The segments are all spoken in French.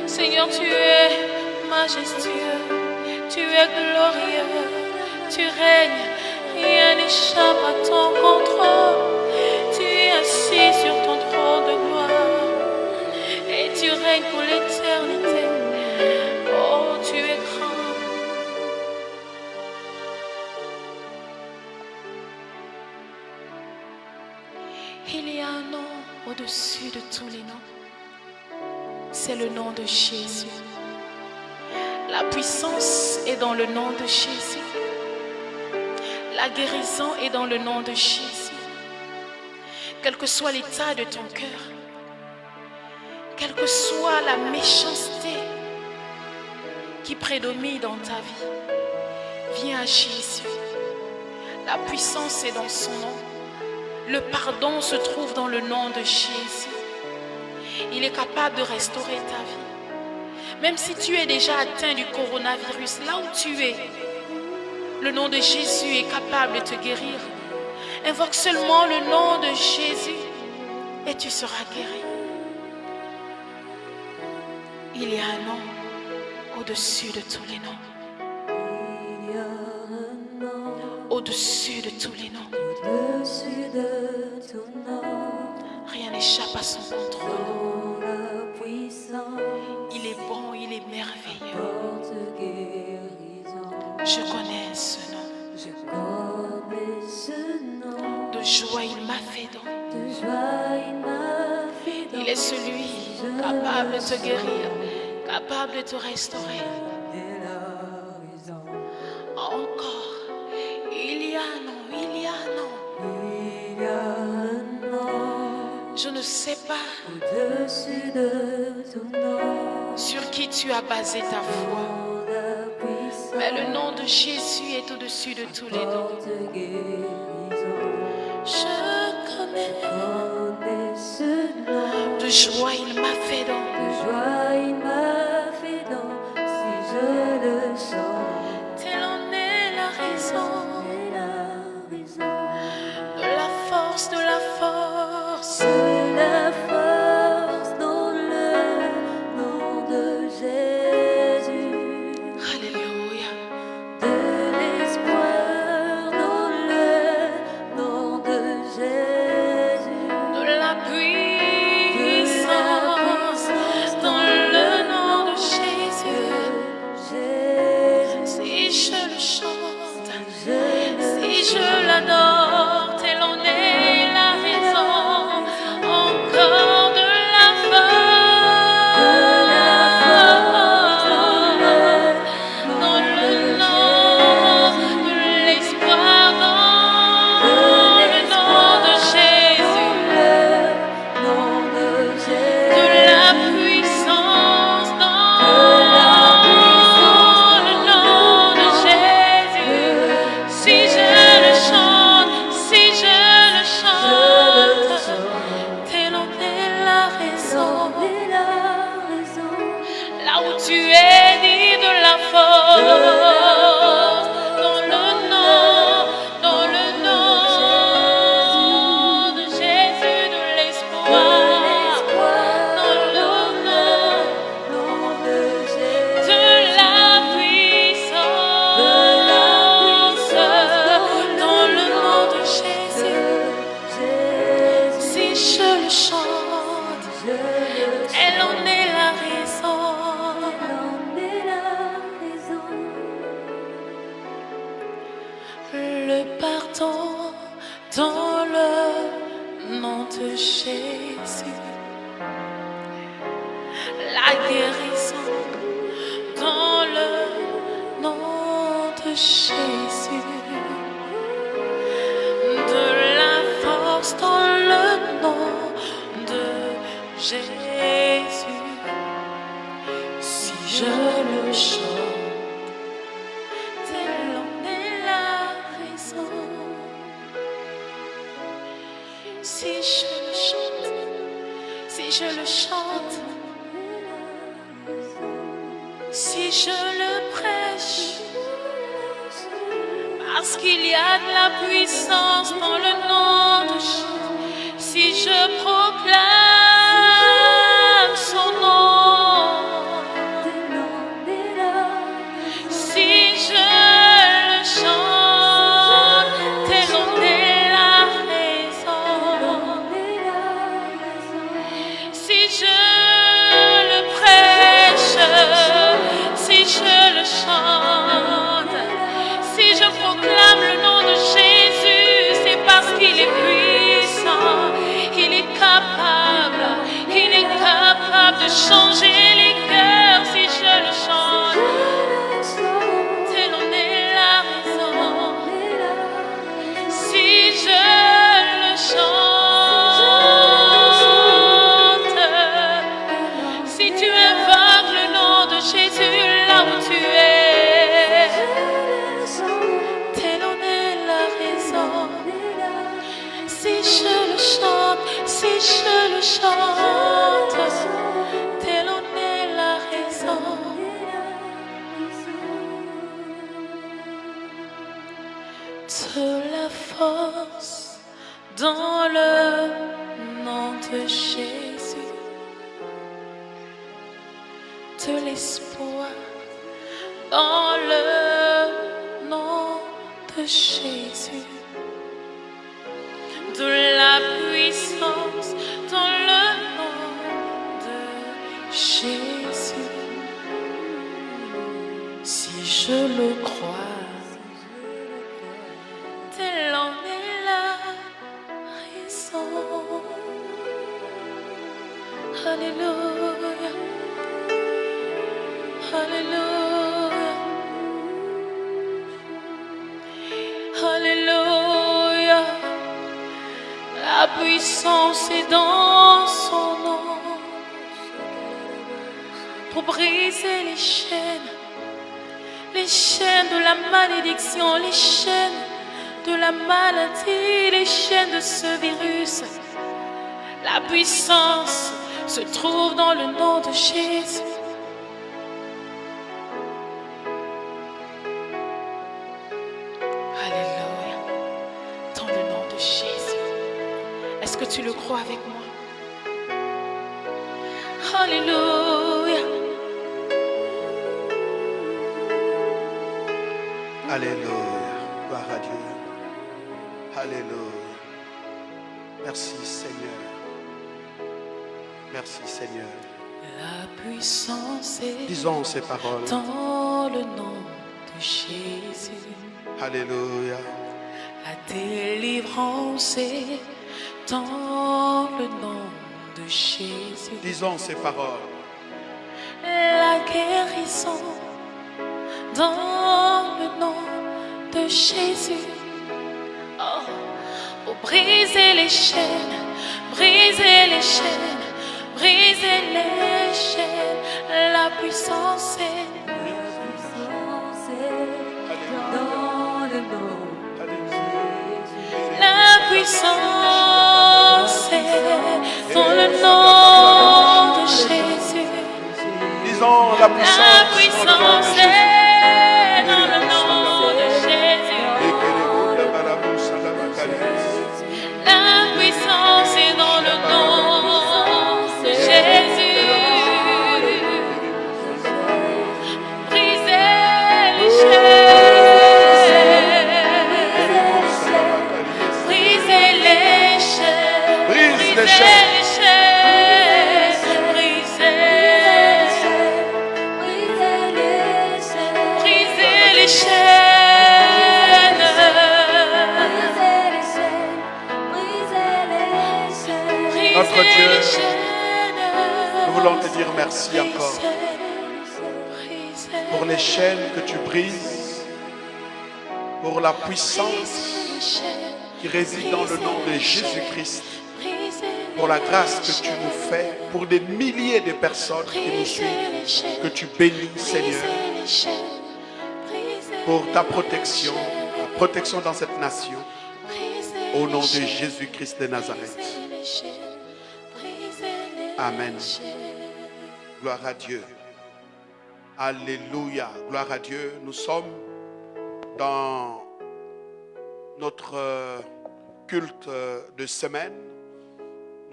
Seigneur, tu es majestueux, tu es glorieux, tu règnes, rien n'échappe à ton contrôle. Tu es assis sur ton trône de gloire et tu règnes pour l'éternité. Oh, tu es grand. Il y a un nom au-dessus de tous les noms. C'est le nom de Jésus. La puissance est dans le nom de Jésus. La guérison est dans le nom de Jésus. Quel que soit l'état de ton cœur, quelle que soit la méchanceté qui prédomine dans ta vie, viens à Jésus. La puissance est dans son nom. Le pardon se trouve dans le nom de Jésus. Il est capable de restaurer ta vie. Même si tu es déjà atteint du coronavirus, là où tu es, le nom de Jésus est capable de te guérir. Invoque seulement le nom de Jésus et tu seras guéri. Il y a un nom au-dessus de tous les noms. Au-dessus de tous les noms. Rien n'échappe à son contrôle. Il est bon, il est merveilleux. Je connais ce nom. De joie, il m'a fait don. Il est celui capable de te guérir, capable de te restaurer. Encore, il y a un nom, il y a un nom. Je ne sais pas sur qui tu as basé ta foi, mais le nom de Jésus est au-dessus de tous les noms. Je connais ce nom. De joie, il m'a fait don. Si je le chante, telle en est la raison. De la force, de la force. Dans le nom de Jésus. Alléluia. De l'espoir dans le nom de Jésus. De la puissance dans le nom de Jésus. Si je le chante, si je l'adore, telle en est la raison. Encore de la force dans le nom de l'espoir, dans le nom de Jésus. De la puissance dans le nom de Jésus. Si je le chante, si je le chante, telle en est la raison. Là où tu es, dis de la force dans le nom de Jésus, de l'espoir dans le nom de la puissance dans le nom de Jésus. Si je le chante, elle en est la raison. Le pardon dans le nom de Jésus. La guérison dans le nom de Jésus. De la force dans le nom de Jésus. Si je le chante, telle en est la raison. Si je le chante, si je le chante, si je le prêche, parce qu'il y a de la puissance dans le nom de Jésus. Si je proclame proclame son nom, si je le chante, tel en est la raison. Si je le prêche, si je le chante, si je proclame le nom de Jésus, c'est parce qu'il est puissant, il est capable de changer les cœurs. Si je le chante, tel en est la raison. Si je le chante, si tu invoques le nom de Jésus là où tu es, tel en est la raison. Si je le chante, si je le chante, tel en est la raison. De la force dans le nom de Jésus, de l'espoir dans le nom de Jésus, de la puissance dans le nom de Jésus. Si je le crois, tel en est la raison. Alléluia, Alléluia, Alléluia. La puissance est dans son nom pour briser les chaînes de la malédiction, les chaînes de la maladie, les chaînes de ce virus. La puissance se trouve dans le nom de Jésus. Alléluia. Dans le nom de Jésus. Est-ce que tu le crois avec moi? Alléluia. Alléluia. Gloire à Dieu. Alléluia. Merci Seigneur. Merci Seigneur. La puissance est Disons ces paroles. dans le nom de Jésus. Alléluia. La délivrance est dans le nom de Jésus. Disons ces paroles. La guérison dans le nom de Jésus. Oh, pour briser les chaînes, briser les chaînes, briser les chaînes. La puissance est dans le nom. la puissance est dans le nom de Jésus. Disons la puissance. La puissance est dans le nom de Jésus. La puissance est dans le nom de Jésus. Brisez les chaînes. Brisez les chaînes. Brise les Brisez chaînes. les chaînes. Brisez les chaînes. Notre Dieu, les chaînes. nous voulons te dire merci encore pour les chaînes que tu brises, pour la puissance qui réside dans le nom de Jésus-Christ, pour la grâce que tu nous fais, pour des milliers de personnes qui nous suivent, que tu bénis, Seigneur, pour ta protection, la protection dans cette nation, au nom de Jésus-Christ de Nazareth. Amen. Gloire à Dieu. Alléluia. Gloire à Dieu. Nous sommes dans notre culte de semaine.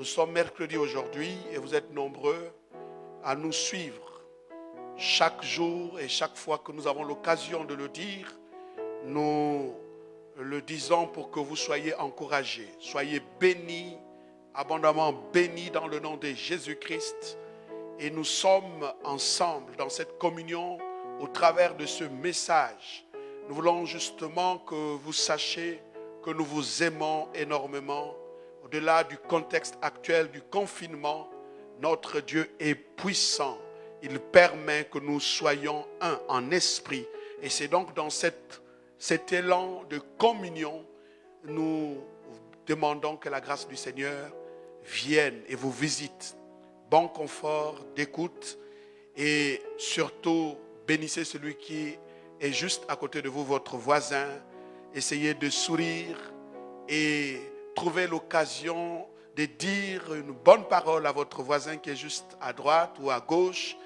Nous sommes mercredi aujourd'hui et vous êtes nombreux à nous suivre. Chaque jour et chaque fois que nous avons l'occasion de le dire, nous le disons pour que vous soyez encouragés. Soyez bénis, abondamment bénis dans le nom de Jésus-Christ. Et nous sommes ensemble dans cette communion au travers de ce message. Nous voulons justement que vous sachiez que nous vous aimons énormément. Au-delà du contexte actuel du confinement, notre Dieu est puissant. Il permet que nous soyons un en esprit. Et c'est donc dans cet élan de communion, nous demandons que la grâce du Seigneur vienne et vous visite. Bon confort d'écoute et surtout bénissez celui qui est juste à côté de vous, votre voisin. Essayez de sourire et trouver l'occasion de dire une bonne parole à votre voisin qui est juste à droite ou à gauche.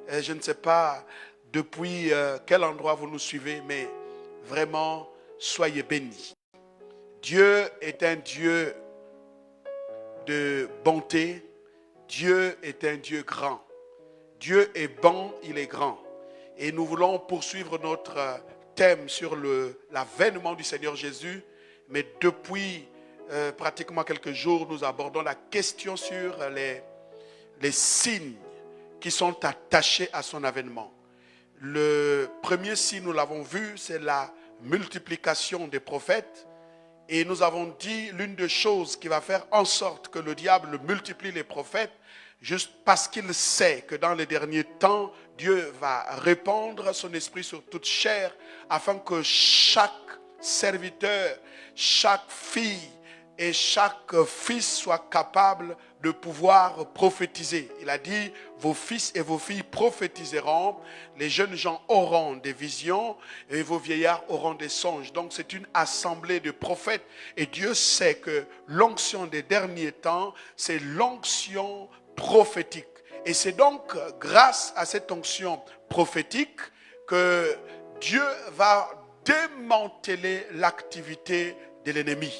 Je ne sais pas depuis quel endroit vous nous suivez, mais vraiment, soyez bénis. Dieu est un Dieu de bonté. Dieu est un Dieu grand. Dieu est bon, il est grand. Et nous voulons poursuivre notre thème sur l'avènement du Seigneur Jésus. Mais depuis pratiquement quelques jours, nous abordons la question sur les signes qui sont attachés à son avènement. Le premier signe, nous l'avons vu, c'est la multiplication des prophètes. Et nous avons dit l'une des choses qui va faire en sorte que le diable multiplie les prophètes, juste parce qu'il sait que dans les derniers temps, Dieu va répandre son esprit sur toute chair, afin que chaque serviteur, chaque fille et chaque fils soit capable de pouvoir prophétiser. Il a dit, vos fils et vos filles prophétiseront, les jeunes gens auront des visions et vos vieillards auront des songes. Donc c'est une assemblée de prophètes et Dieu sait que l'onction des derniers temps, c'est l'onction prophétique. Et c'est donc grâce à cette onction prophétique que Dieu va démanteler l'activité de l'ennemi.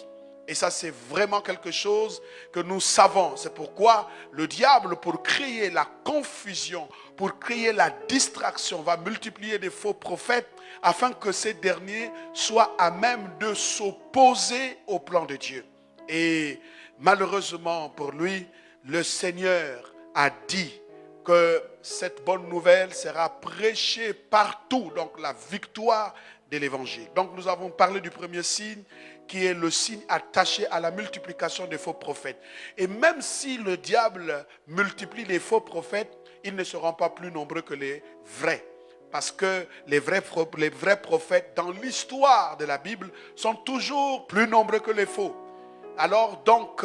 Et ça, c'est vraiment quelque chose que nous savons. C'est pourquoi le diable, pour créer la confusion, pour créer la distraction, va multiplier des faux prophètes afin que ces derniers soient à même de s'opposer au plan de Dieu. Et malheureusement pour lui, le Seigneur a dit que cette bonne nouvelle sera prêchée partout. Donc la victoire de l'évangile. Donc nous avons parlé du premier signe qui est le signe attaché à la multiplication des faux prophètes. Et même si le diable multiplie les faux prophètes, ils ne seront pas plus nombreux que les vrais. Parce que les vrais prophètes dans l'histoire de la Bible sont toujours plus nombreux que les faux. Alors donc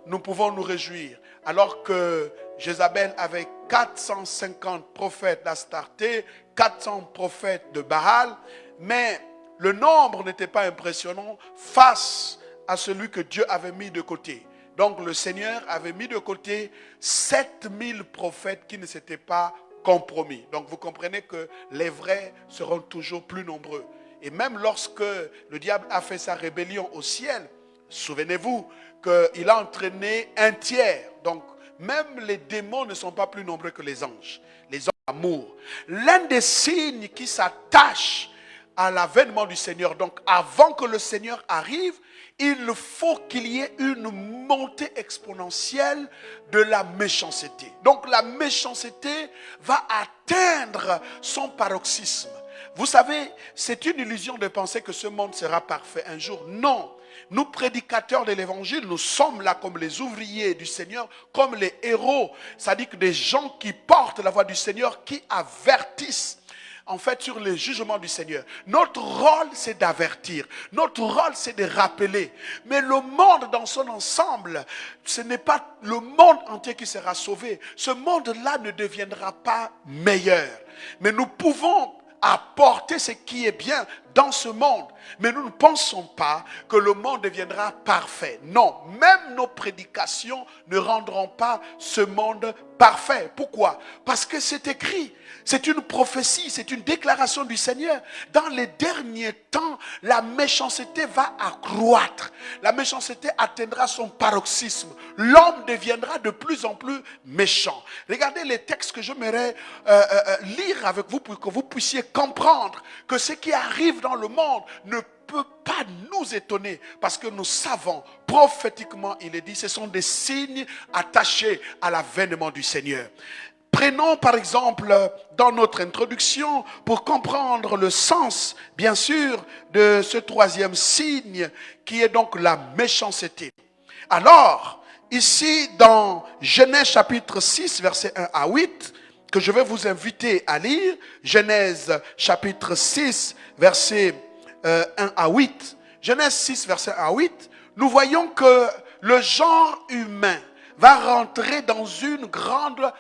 nous pouvons nous réjouir. Alors que Jézabel avait 450 prophètes d'Astarté, 400 prophètes de Baal, mais le nombre n'était pas impressionnant face à celui que Dieu avait mis de côté. Donc le Seigneur avait mis de côté 7000 prophètes qui ne s'étaient pas compromis. Donc vous comprenez que les vrais seront toujours plus nombreux. Et même lorsque le diable a fait sa rébellion au ciel, souvenez-vous qu'il a entraîné un tiers. Donc même les démons ne sont pas plus nombreux que les anges. Les anges d'amour. L'un des signes qui s'attache à l'avènement du Seigneur, donc avant que le Seigneur arrive, il faut qu'il y ait une montée exponentielle de la méchanceté. Donc la méchanceté va atteindre son paroxysme. Vous savez, c'est une illusion de penser que ce monde sera parfait un jour. Non, nous prédicateurs de l'évangile, nous sommes là comme les ouvriers du Seigneur, comme les héros. C'est-à-dire que des gens qui portent la voix du Seigneur, qui avertissent en fait sur les jugements du Seigneur. Notre rôle, c'est d'avertir. Notre rôle, c'est de rappeler. Mais le monde dans son ensemble, ce n'est pas le monde entier qui sera sauvé. Ce monde-là ne deviendra pas meilleur. Mais nous pouvons apporter ce qui est bien dans ce monde. Mais nous ne pensons pas que le monde deviendra parfait. Non, même nos prédications ne rendront pas ce monde parfait. Pourquoi? Parce que c'est écrit. C'est une prophétie, c'est une déclaration du Seigneur. Dans les derniers temps, la méchanceté va accroître. La méchanceté atteindra son paroxysme. L'homme deviendra de plus en plus méchant. Regardez les textes que j'aimerais lire avec vous pour que vous puissiez comprendre que ce qui arrive dans le monde ne peut pas nous étonner parce que nous savons, prophétiquement il est dit, ce sont des signes attachés à l'avènement du Seigneur. Prenons par exemple dans notre introduction pour comprendre le sens, bien sûr, de ce troisième signe qui est donc la méchanceté. Alors, ici dans Genèse chapitre 6, versets 1 à 8, que je vais vous inviter à lire, Genèse chapitre 6, versets 1 à 8. Genèse 6, verset 1 à 8, nous voyons que le genre humain va rentrer dans une grande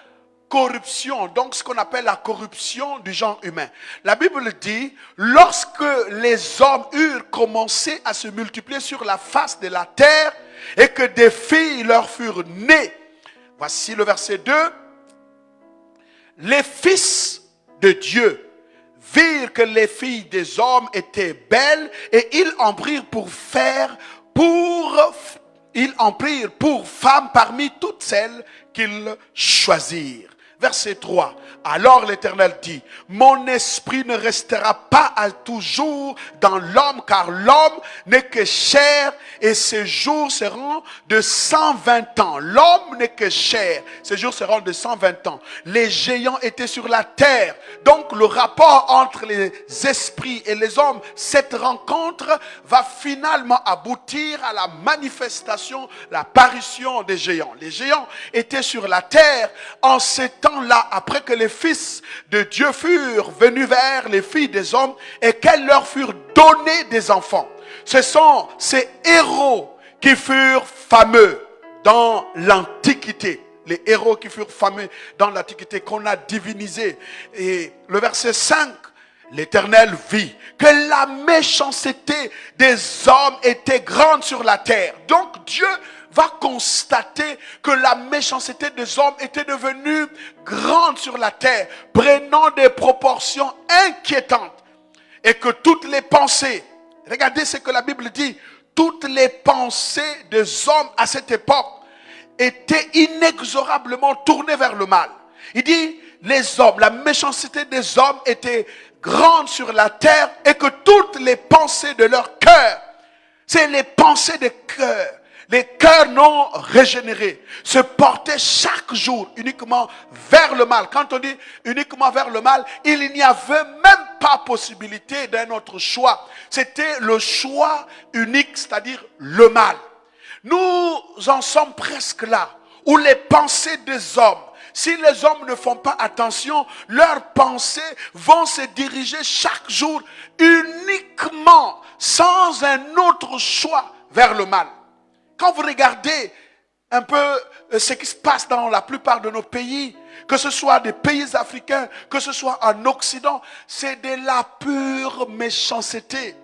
corruption, donc ce qu'on appelle la corruption du genre humain. La Bible dit, lorsque les hommes eurent commencé à se multiplier sur la face de la terre et que des filles leur furent nées. Voici le verset 2. Les fils de Dieu virent que les filles des hommes étaient belles et ils en prirent pour femmes parmi toutes celles qu'ils choisirent. Verset 3. Alors l'Éternel dit, mon esprit ne restera pas à toujours dans l'homme, car l'homme n'est que chair et ses jours seront de 120 ans. L'homme n'est que chair, ses jours seront de 120 ans. Les géants étaient sur la terre. Donc le rapport entre les esprits et les hommes, cette rencontre va finalement aboutir à la manifestation, l'apparition des géants. Les géants étaient sur la terre en ces temps-là, après que les fils de Dieu furent venus vers les filles des hommes et qu'elles leur furent données des enfants. Ce sont ces héros qui furent fameux dans l'Antiquité. Les héros qui furent fameux dans l'Antiquité, qu'on a divinisés. Et le verset 5, l'Éternel vit que la méchanceté des hommes était grande sur la terre. Donc Dieu va constater que la méchanceté des hommes était devenue grande sur la terre, prenant des proportions inquiétantes. Et que toutes les pensées, regardez ce que la Bible dit, toutes les pensées des hommes à cette époque étaient inexorablement tournées vers le mal. Il dit, les hommes, la méchanceté des hommes était grande sur la terre et que toutes les pensées de leur cœur, c'est les pensées des cœurs, les cœurs non régénérés, se portaient chaque jour uniquement vers le mal. Quand on dit uniquement vers le mal, il n'y avait même pas possibilité d'un autre choix. C'était le choix unique, c'est-à-dire le mal. Nous en sommes presque là, où les pensées des hommes, si les hommes ne font pas attention, leurs pensées vont se diriger chaque jour uniquement, sans un autre choix, vers le mal. Quand vous regardez un peu ce qui se passe dans la plupart de nos pays, que ce soit des pays africains, que ce soit en Occident, c'est de la pure méchanceté.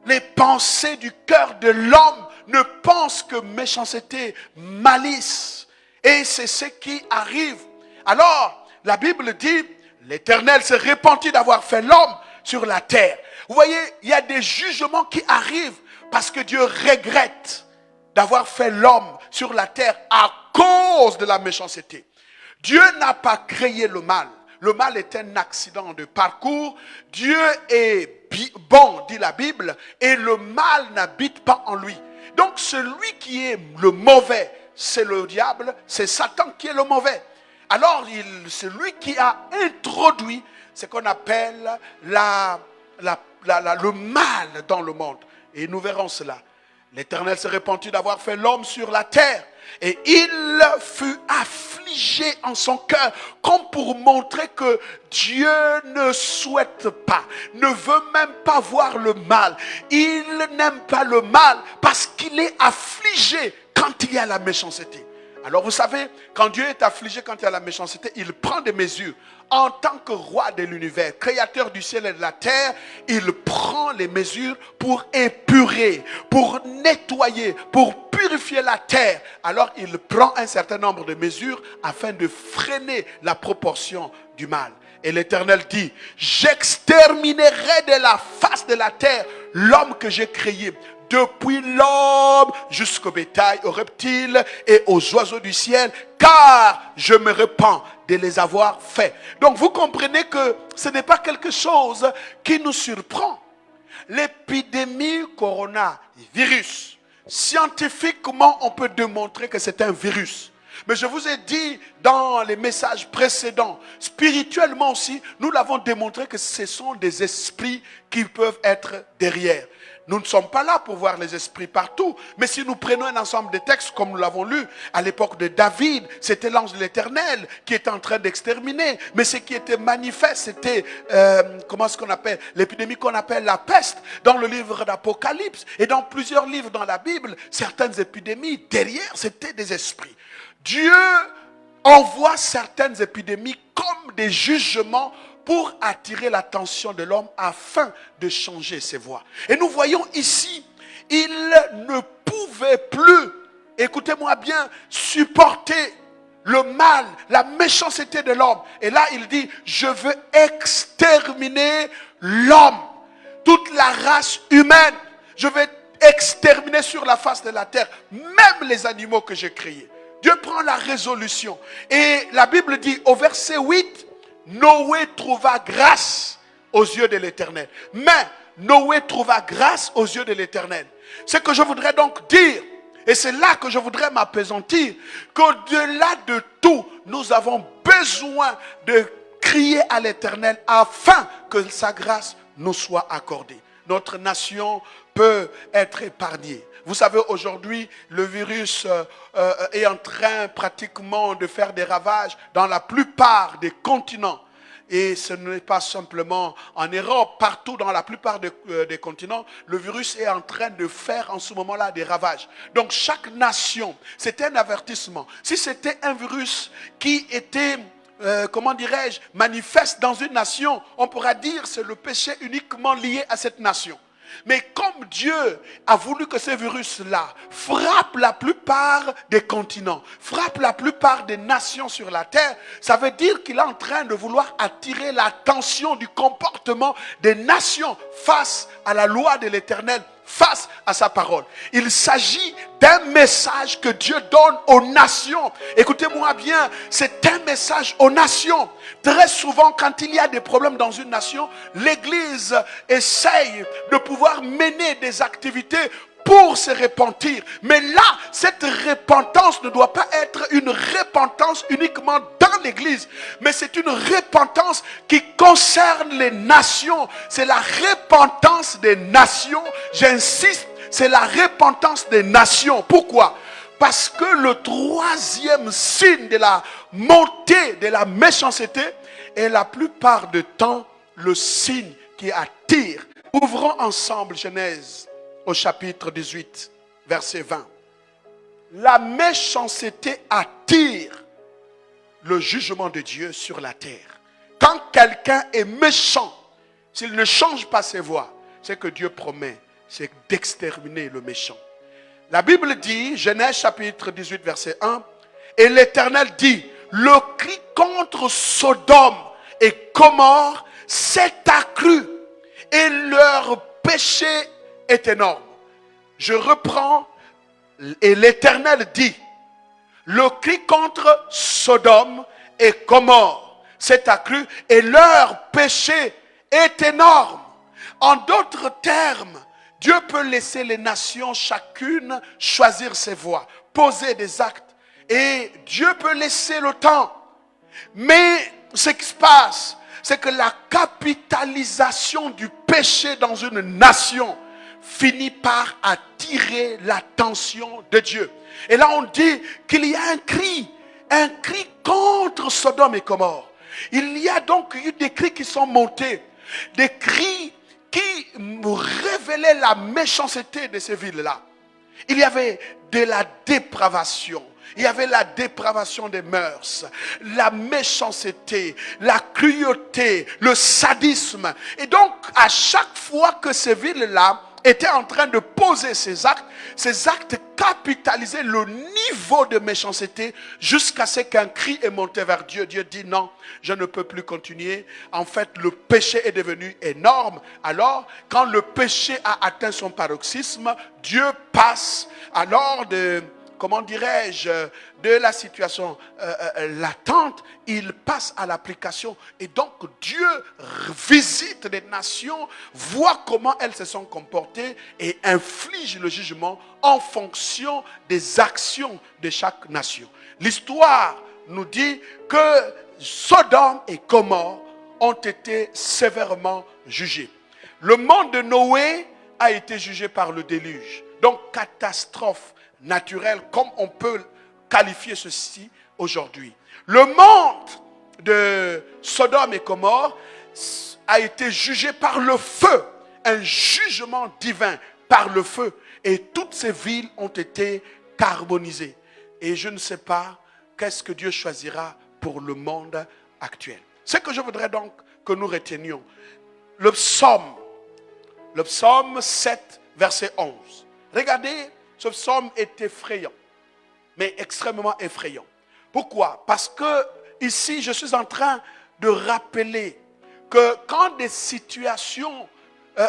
Les pensées du cœur de l'homme ne pensent que méchanceté, malice. Et c'est ce qui arrive. Alors, la Bible dit, l'Éternel se repentit d'avoir fait l'homme sur la terre. Vous voyez, il y a des jugements qui arrivent parce que Dieu regrette d'avoir fait l'homme sur la terre à cause de la méchanceté. Dieu n'a pas créé le mal. Le mal est un accident de parcours. Dieu est bon, dit la Bible, et le mal n'habite pas en lui. Donc celui qui est le mauvais, c'est le diable, c'est Satan qui est le mauvais. Alors c'est lui qui a introduit ce qu'on appelle le mal dans le monde. Et nous verrons cela. L'Éternel se repentit d'avoir fait l'homme sur la terre. Et il fut affligé en son cœur, comme pour montrer que Dieu ne souhaite pas, ne veut même pas voir le mal. Il n'aime pas le mal parce qu'il est affligé quand il y a la méchanceté. Alors vous savez, quand Dieu est affligé, quand il y a la méchanceté, il prend des mesures. En tant que roi de l'univers, créateur du ciel et de la terre, il prend les mesures pour épurer, pour nettoyer, pour purifier la terre. Alors il prend un certain nombre de mesures afin de freiner la proportion du mal. Et l'Éternel dit, j'exterminerai de la face de la terre l'homme que j'ai créé. Depuis l'homme jusqu'au bétail, aux reptiles et aux oiseaux du ciel, car je me repens de les avoir faits. Donc vous comprenez que ce n'est pas quelque chose qui nous surprend. L'épidémie coronavirus, scientifiquement on peut démontrer que c'est un virus. Mais je vous ai dit dans les messages précédents, spirituellement aussi, nous l'avons démontré que ce sont des esprits qui peuvent être derrière. Nous ne sommes pas là pour voir les esprits partout. Mais si nous prenons un ensemble de textes comme nous l'avons lu, à l'époque de David, c'était l'ange de l'Éternel qui était en train d'exterminer. Mais ce qui était manifeste, c'était, comment est-ce qu'on appelle, l'épidémie qu'on appelle la peste. Dans le livre d'Apocalypse et dans plusieurs livres dans la Bible, certaines épidémies, derrière, c'était des esprits. Dieu envoie certaines épidémies comme des jugements pour attirer l'attention de l'homme afin de changer ses voies. Et nous voyons ici, il ne pouvait plus, écoutez-moi bien, supporter le mal, la méchanceté de l'homme. Et là, il dit, je veux exterminer l'homme, toute la race humaine. Je vais exterminer sur la face de la terre, même les animaux que j'ai créés. Dieu prend la résolution. Et la Bible dit au verset 8, Noé trouva grâce aux yeux de l'Éternel. Mais Noé trouva grâce aux yeux de l'Éternel. Ce que je voudrais donc dire, et c'est là que je voudrais m'appesantir, qu'au-delà de tout, nous avons besoin de crier à l'Éternel afin que sa grâce nous soit accordée. Notre nation peut être épargnée. Vous savez, aujourd'hui, le virus est en train pratiquement de faire des ravages dans la plupart des continents. Et ce n'est pas simplement en Europe, partout dans la plupart des continents, le virus est en train de faire en ce moment-là des ravages. Donc chaque nation, c'était un avertissement. Si c'était un virus qui était, comment dirais-je, manifeste dans une nation, on pourra dire que c'est le péché uniquement lié à cette nation. Mais comme Dieu a voulu que ce virus-là frappe la plupart des continents, frappe la plupart des nations sur la terre, ça veut dire qu'il est en train de vouloir attirer l'attention du comportement des nations face à la loi de l'Éternel, face à sa parole. Il s'agit d'un message que Dieu donne aux nations. Écoutez-moi bien, c'est un message aux nations. Très souvent, quand il y a des problèmes dans une nation, l'Église essaye de pouvoir mener des activités pour se repentir. Mais là, cette repentance ne doit pas être une repentance uniquement dans l'Église, mais c'est une repentance qui concerne les nations. C'est la repentance des nations. J'insiste, c'est la repentance des nations. Pourquoi? Parce que le troisième signe de la montée de la méchanceté est la plupart du temps le signe qui attire. Ouvrons ensemble Genèse au chapitre 18, verset 20. La méchanceté attire le jugement de Dieu sur la terre. Quand quelqu'un est méchant, s'il ne change pas ses voies, ce que Dieu promet, c'est d'exterminer le méchant. La Bible dit, Genèse chapitre 18, verset 1, et l'Éternel dit, le cri contre Sodome et Gomorrhe s'est accru et leur péché est énorme. Je reprends, et l'Éternel dit, le cri contre Sodome et Gomorrhe s'est accru et leur péché est énorme. En d'autres termes, Dieu peut laisser les nations chacune choisir ses voies, poser des actes. Et Dieu peut laisser le temps. Mais ce qui se passe, c'est que la capitalisation du péché dans une nation finit par attirer l'attention de Dieu. Et là on dit qu'il y a un cri contre Sodome et Gomorrhe. Il y a donc eu des cris qui sont montés, des cris qui révélaient la méchanceté de ces villes-là. Il y avait de la dépravation, Il y avait la dépravation des mœurs, la méchanceté, la cruauté, le sadisme. Et donc, à chaque fois que ces villes-là étaient en train de poser ces actes capitalisaient le niveau de méchanceté jusqu'à ce qu'un cri est monté vers Dieu. Dieu dit non, je ne peux plus continuer. En fait, le péché est devenu énorme. Alors, quand le péché a atteint son paroxysme, Dieu passe alors de la situation latente, il passe à l'application. Et donc, Dieu visite les nations, voit comment elles se sont comportées et inflige le jugement en fonction des actions de chaque nation. L'histoire nous dit que Sodome et Gomorrhe ont été sévèrement jugés. Le monde de Noé a été jugé par le déluge. Donc, catastrophe naturelle, comme on peut qualifier ceci aujourd'hui. Le monde de Sodome et Gomorrhe a été jugé par le feu, un jugement divin par le feu. Et toutes ces villes ont été carbonisées. Et je ne sais pas qu'est-ce que Dieu choisira pour le monde actuel. Ce que je voudrais donc que nous retenions, le psaume 7, verset 11. Regardez, ce psaume est effrayant, mais extrêmement effrayant. Pourquoi? Parce que ici, je suis en train de rappeler que quand des situations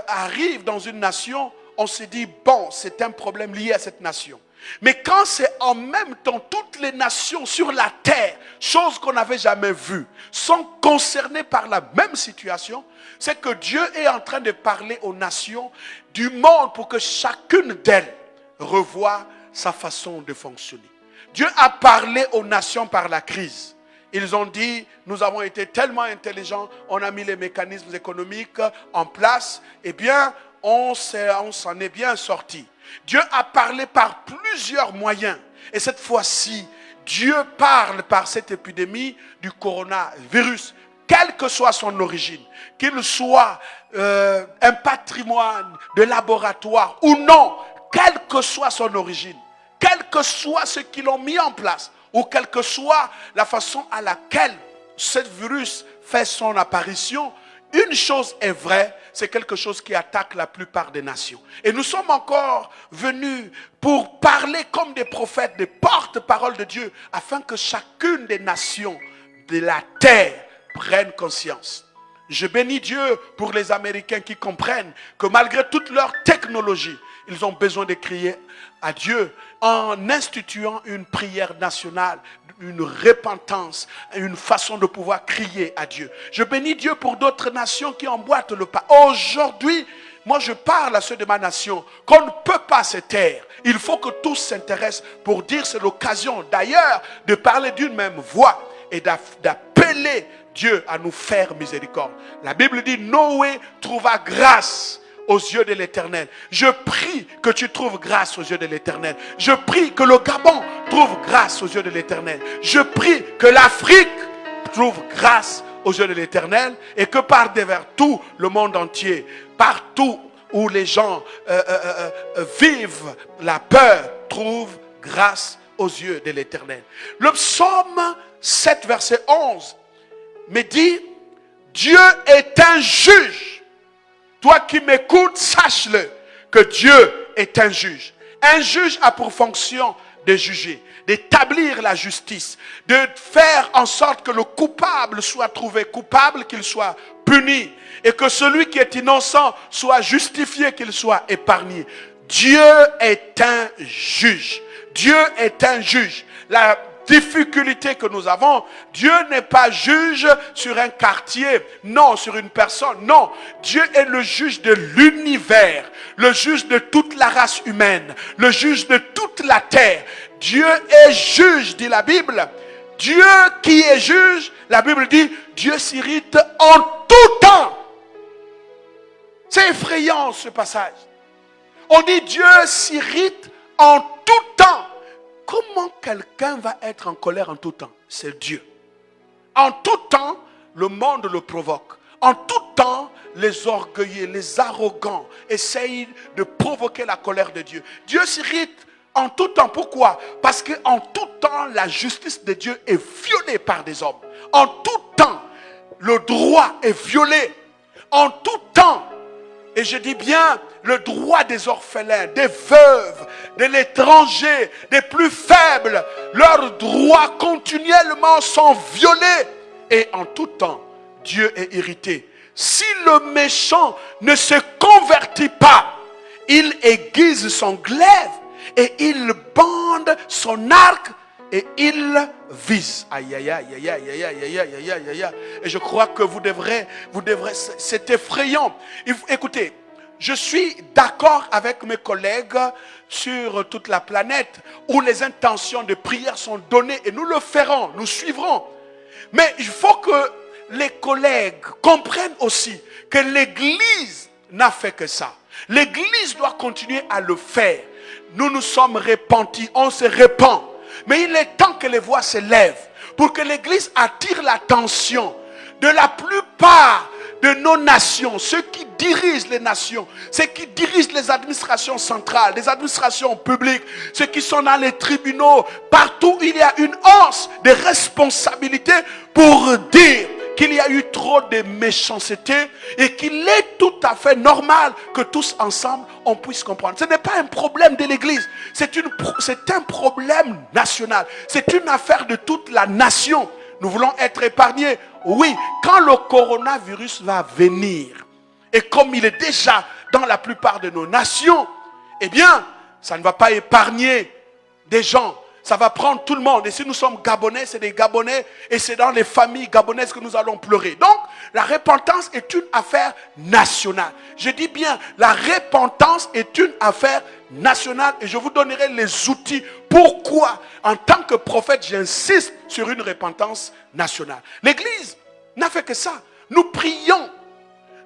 arrivent dans une nation, on se dit, bon, c'est un problème lié à cette nation. Mais quand c'est en même temps, toutes les nations sur la terre, choses qu'on n'avait jamais vues, sont concernées par la même situation, c'est que Dieu est en train de parler aux nations du monde pour que chacune d'elles revoie sa façon de fonctionner. Dieu a parlé aux nations par la crise. Ils ont dit, nous avons été tellement intelligents, on a mis les mécanismes économiques en place, eh bien, on s'en est bien sorti. Dieu a parlé par plusieurs moyens. Et cette fois-ci, Dieu parle par cette épidémie du coronavirus, quelle que soit son origine, qu'il soit un patrimoine de laboratoire ou non, quelle que soit son origine, quel que soit ce qu'ils ont mis en place, ou quelle que soit la façon à laquelle ce virus fait son apparition, une chose est vraie, c'est quelque chose qui attaque la plupart des nations. Et nous sommes encore venus pour parler comme des prophètes, des porte-paroles de Dieu, afin que chacune des nations de la terre prenne conscience. Je bénis Dieu pour les Américains qui comprennent que malgré toute leur technologie, ils ont besoin de crier à Dieu en instituant une prière nationale, une repentance, une façon de pouvoir crier à Dieu. Je bénis Dieu pour d'autres nations qui emboîtent le pas. Aujourd'hui, moi je parle à ceux de ma nation qu'on ne peut pas se taire. Il faut que tous s'intéressent pour dire c'est l'occasion d'ailleurs de parler d'une même voix et d'appeler Dieu à nous faire miséricorde. La Bible dit Noé trouva grâce aux yeux de l'Éternel. Je prie que tu trouves grâce aux yeux de l'Éternel. Je prie que le Gabon trouve grâce aux yeux de l'Éternel. Je prie que l'Afrique trouve grâce aux yeux de l'Éternel et que par devers tout le monde entier, partout où les gens vivent la peur, trouve grâce aux yeux de l'Éternel. Le psaume 7, verset 11 me dit, Dieu est un juge. Toi qui m'écoutes, sache-le que Dieu est un juge. Un juge a pour fonction de juger, d'établir la justice, de faire en sorte que le coupable soit trouvé coupable, qu'il soit puni, et que celui qui est innocent soit justifié, qu'il soit épargné. Dieu est un juge. Dieu est un juge. La difficulté que nous avons, Dieu n'est pas juge sur un quartier, non, sur une personne, non. Dieu est le juge de l'univers, le juge de toute la race humaine, le juge de toute la terre. Dieu est juge, dit la Bible. Dieu qui est juge, la Bible dit, Dieu s'irrite en tout temps. C'est effrayant ce passage. On dit Dieu s'irrite en tout temps. Comment quelqu'un va être en colère en tout temps? C'est Dieu. En tout temps, le monde le provoque. En tout temps, les orgueilleux, les arrogants essayent de provoquer la colère de Dieu. Dieu s'irrite En tout temps. Pourquoi? Parce qu'en tout temps, la justice de Dieu est violée par des hommes. En tout temps, le droit est violé. En tout temps, et je dis bien le droit des orphelins, des veuves, de l'étranger, des plus faibles, leurs droits continuellement sont violés. Et en tout temps, Dieu est irrité. Si le méchant ne se convertit pas, il aiguise son glaive et il bande son arc et il vise. Aïe, aïe, aïe, aïe, aïe, aïe, aïe, aïe, aïe, aïe, aïe. Et je crois que vous devrez, c'est effrayant. Écoutez, je suis d'accord avec mes collègues sur toute la planète où les intentions de prière sont données et nous le ferons, nous suivrons. Mais il faut que les collègues comprennent aussi que l'Église n'a fait que ça. L'Église doit continuer à le faire. Nous nous sommes repentis, on se repent. Mais il est temps que les voix s'élèvent pour que l'Église attire l'attention de la plupart de nos nations, ceux qui dirigent les nations, ceux qui dirigent les administrations centrales, les administrations publiques, ceux qui sont dans les tribunaux, partout il y a une once de responsabilité pour dire qu'il y a eu trop de méchanceté et qu'il est tout à fait normal que tous ensemble on puisse comprendre. Ce n'est pas un problème de l'Église, c'est un problème national, c'est une affaire de toute la nation. Nous voulons être épargnés. Oui, quand le coronavirus va venir, et comme il est déjà dans la plupart de nos nations, eh bien, ça ne va pas épargner des gens. Ça va prendre tout le monde. Et si nous sommes Gabonais, c'est des Gabonais. Et c'est dans les familles gabonaises que nous allons pleurer. Donc, la repentance est une affaire nationale. Je dis bien, la repentance est une affaire nationale. Et je vous donnerai les outils. Pourquoi, en tant que prophète, j'insiste sur une repentance nationale. L'Église n'a fait que ça. Nous prions.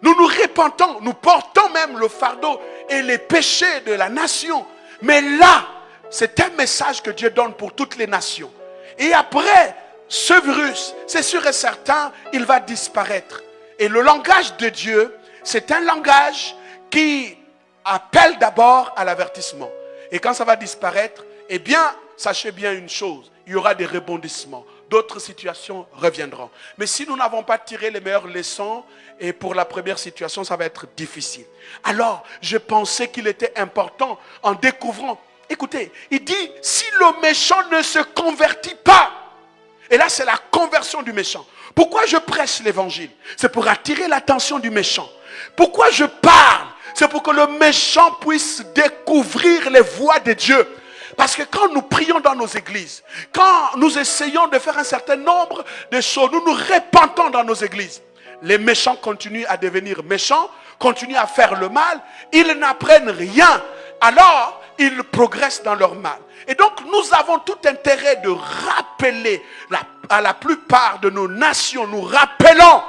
Nous nous repentons. Nous portons même le fardeau et les péchés de la nation. Mais là, c'est un message que Dieu donne pour toutes les nations. Et après, ce virus, c'est sûr et certain, il va disparaître. Et le langage de Dieu, c'est un langage qui appelle d'abord à l'avertissement. Et quand ça va disparaître, eh bien, sachez bien une chose, il y aura des rebondissements. D'autres situations reviendront. Mais si nous n'avons pas tiré les meilleures leçons, et pour la première situation, ça va être difficile. Alors, je pensais qu'il était important, en découvrant. Écoutez, il dit, si le méchant ne se convertit pas, et là c'est la conversion du méchant. Pourquoi je prêche l'évangile? C'est pour attirer l'attention du méchant. Pourquoi je parle? C'est pour que le méchant puisse découvrir les voies de Dieu. Parce que quand nous prions dans nos églises, quand nous essayons de faire un certain nombre de choses, nous nous repentons dans nos églises. Les méchants continuent à devenir méchants, continuent à faire le mal, ils n'apprennent rien. Alors, ils progressent dans leur mal. Et donc, nous avons tout intérêt de rappeler à la plupart de nos nations, nous rappelons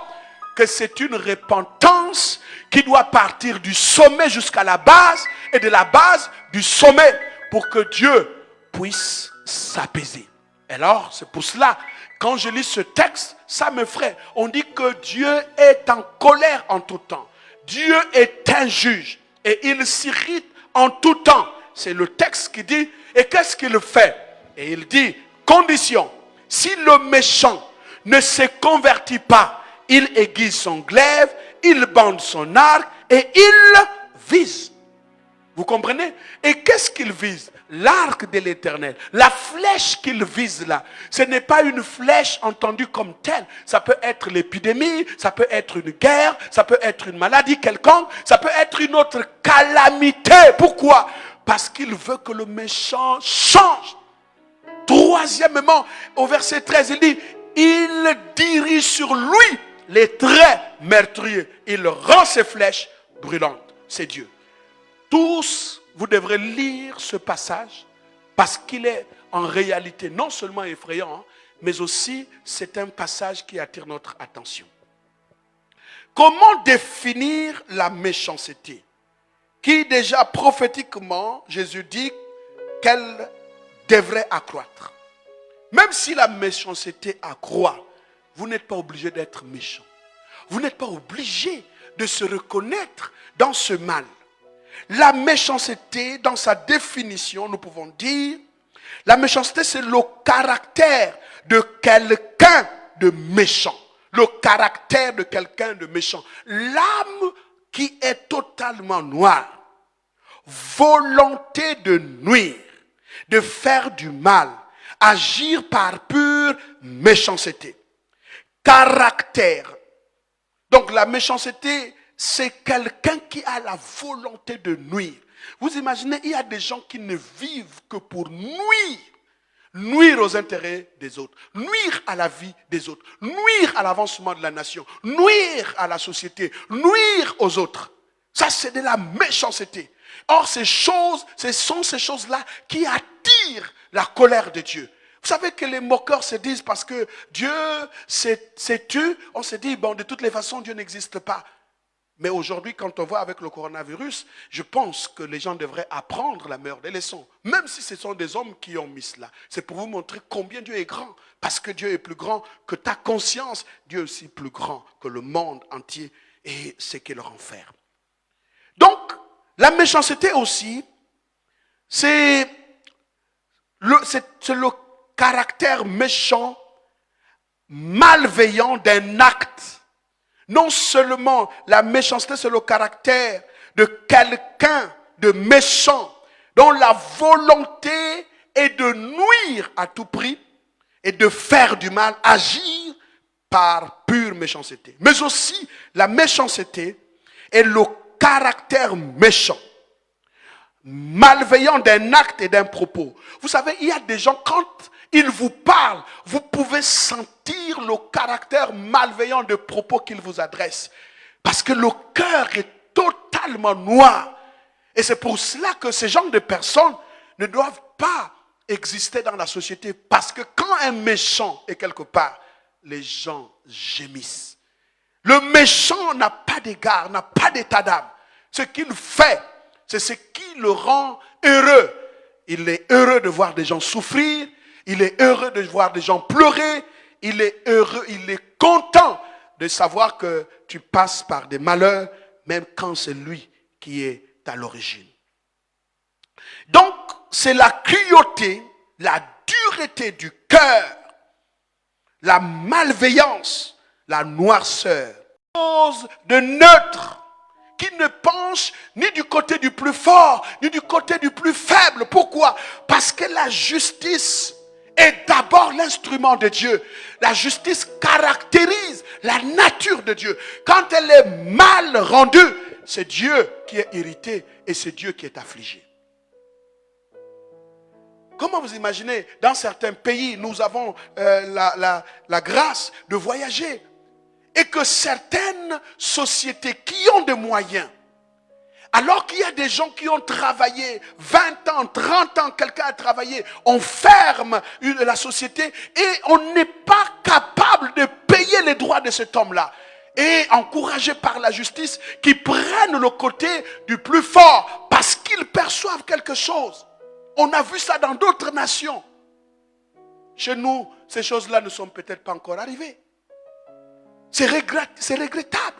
que c'est une repentance qui doit partir du sommet jusqu'à la base et de la base du sommet pour que Dieu puisse s'apaiser. Alors, c'est pour cela, quand je lis ce texte, ça me ferait. On dit que Dieu est en colère en tout temps. Dieu est un juge et il s'irrite en tout temps. C'est le texte qui dit, et qu'est-ce qu'il fait? Et il dit, condition, si le méchant ne se convertit pas, il aiguise son glaive, il bande son arc et il vise. Vous comprenez? Et qu'est-ce qu'il vise? L'arc de l'Éternel. La flèche qu'il vise là, ce n'est pas une flèche entendue comme telle. Ça peut être l'épidémie, ça peut être une guerre, ça peut être une maladie quelconque, ça peut être une autre calamité. Pourquoi? Parce qu'il veut que le méchant change. Troisièmement, au verset 13, il dit, il dirige sur lui les traits meurtriers. Il rend ses flèches brûlantes. C'est Dieu. Tous, vous devrez lire ce passage parce qu'il est en réalité non seulement effrayant, mais aussi c'est un passage qui attire notre attention. Comment définir la méchanceté? Qui déjà prophétiquement, Jésus dit qu'elle devrait accroître. Même si la méchanceté accroît, vous n'êtes pas obligé d'être méchant. Vous n'êtes pas obligé de se reconnaître dans ce mal. la méchanceté, dans sa définition, nous pouvons dire, la méchanceté, c'est le caractère de quelqu'un de méchant. Le caractère de quelqu'un de méchant. L'âme qui est totalement noire. Volonté de nuire, de faire du mal, agir par pure méchanceté. Caractère. Donc la méchanceté, c'est quelqu'un qui a la volonté de nuire. Vous imaginez, il y a des gens qui ne vivent que pour nuire. Nuire aux intérêts des autres, nuire à la vie des autres, nuire à l'avancement de la nation, nuire à la société, nuire aux autres. Ça, c'est de la méchanceté. Or, ces choses, ce sont ces choses-là qui attirent la colère de Dieu. Vous savez que les moqueurs se disent parce que Dieu s'est tu, on se dit, bon, de toutes les façons, Dieu n'existe pas. Mais aujourd'hui, quand on voit avec le coronavirus, je pense que les gens devraient apprendre la meilleure des leçons. Même si ce sont des hommes qui ont mis cela. C'est pour vous montrer combien Dieu est grand. Parce que Dieu est plus grand que ta conscience. Dieu est aussi plus grand que le monde entier et ce qu'il renferme. Donc, la méchanceté aussi, c'est le caractère méchant, malveillant d'un acte. Non seulement la méchanceté, c'est le caractère de quelqu'un de méchant, dont la volonté est de nuire à tout prix et de faire du mal, agir par pure méchanceté. Mais aussi, la méchanceté est le caractère méchant, malveillant d'un acte et d'un propos. Vous savez, il y a des gens, quand ils vous parlent, vous pouvez sentir le caractère malveillant de propos qu'ils vous adressent. Parce que le cœur est totalement noir. Et c'est pour cela que ces genres de personnes ne doivent pas exister dans la société. Parce que quand un méchant est quelque part, les gens gémissent. Le méchant n'a pas d'égard, n'a pas d'état d'âme. Ce qu'il fait, c'est ce qui le rend heureux. Il est heureux de voir des gens souffrir. Il est heureux de voir des gens pleurer. Il est heureux, il est content de savoir que tu passes par des malheurs, même quand c'est lui qui est à l'origine. Donc, c'est la cruauté, la dureté du cœur, la malveillance, la noirceur, chose de neutre, qui ne penche ni du côté du plus fort, ni du côté du plus faible. Pourquoi? Parce que la justice est d'abord l'instrument de Dieu. La justice caractérise la nature de Dieu. Quand elle est mal rendue, c'est Dieu qui est irrité et c'est Dieu qui est affligé. Comment vous imaginez, dans certains pays, nous avons la grâce de voyager et que certaines sociétés qui ont des moyens, alors qu'il y a des gens qui ont travaillé 20 ans, 30 ans, quelqu'un a travaillé, on ferme la société et on n'est pas capable de payer les droits de cet homme-là. Et encouragé par la justice, qui prennent le côté du plus fort parce qu'ils perçoivent quelque chose. On a vu ça dans d'autres nations. Chez nous, ces choses-là ne sont peut-être pas encore arrivées. C'est regrettable.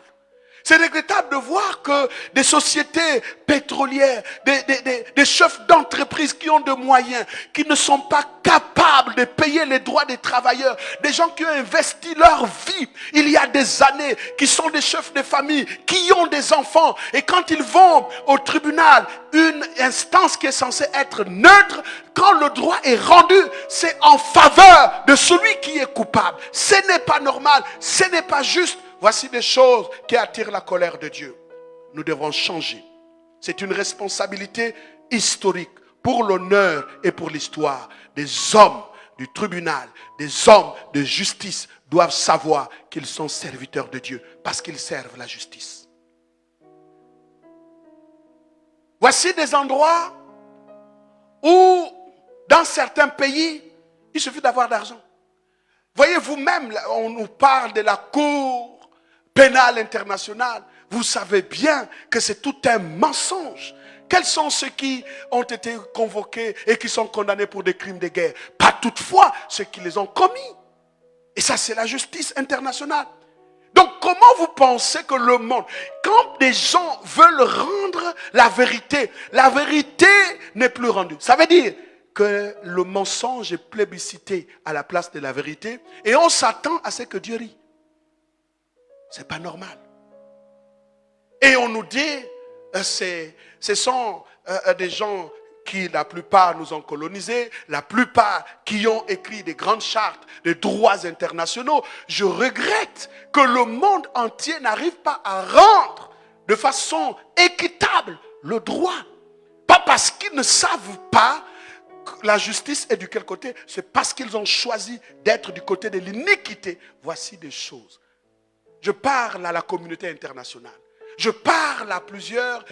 C'est regrettable de voir que des sociétés pétrolières, des chefs d'entreprise qui ont des moyens, qui ne sont pas capables de payer les droits des travailleurs, des gens qui ont investi leur vie il y a des années, qui sont des chefs de famille, qui ont des enfants, et quand ils vont au tribunal, une instance qui est censée être neutre, quand le droit est rendu, c'est en faveur de celui qui est coupable. Ce n'est pas normal, ce n'est pas juste. Voici des choses qui attirent la colère de Dieu. Nous devons changer. C'est une responsabilité historique pour l'honneur et pour l'histoire. Des hommes du tribunal, des hommes de justice doivent savoir qu'ils sont serviteurs de Dieu parce qu'ils servent la justice. Voici des endroits où, dans certains pays, il suffit d'avoir de l'argent. Voyez vous-même, on nous parle de la Cour pénale internationale. Vous savez bien que c'est tout un mensonge. Quels sont ceux qui ont été convoqués et qui sont condamnés pour des crimes de guerre? Pas toutefois ceux qui les ont commis. Et ça, c'est la justice internationale. Donc comment vous pensez que le monde, quand des gens veulent rendre la vérité n'est plus rendue. Ça veut dire que le mensonge est plébiscité à la place de la vérité et on s'attend à ce que Dieu rit. C'est pas normal. Et on nous dit, ce sont des gens qui, la plupart, nous ont colonisés, la plupart qui ont écrit des grandes chartes de droits internationaux. Je regrette que le monde entier n'arrive pas à rendre de façon équitable le droit. Pas parce qu'ils ne savent pas que la justice est de quel côté, c'est parce qu'ils ont choisi d'être du côté de l'iniquité. Voici des choses. Je parle à la communauté internationale. Je parle à plusieurs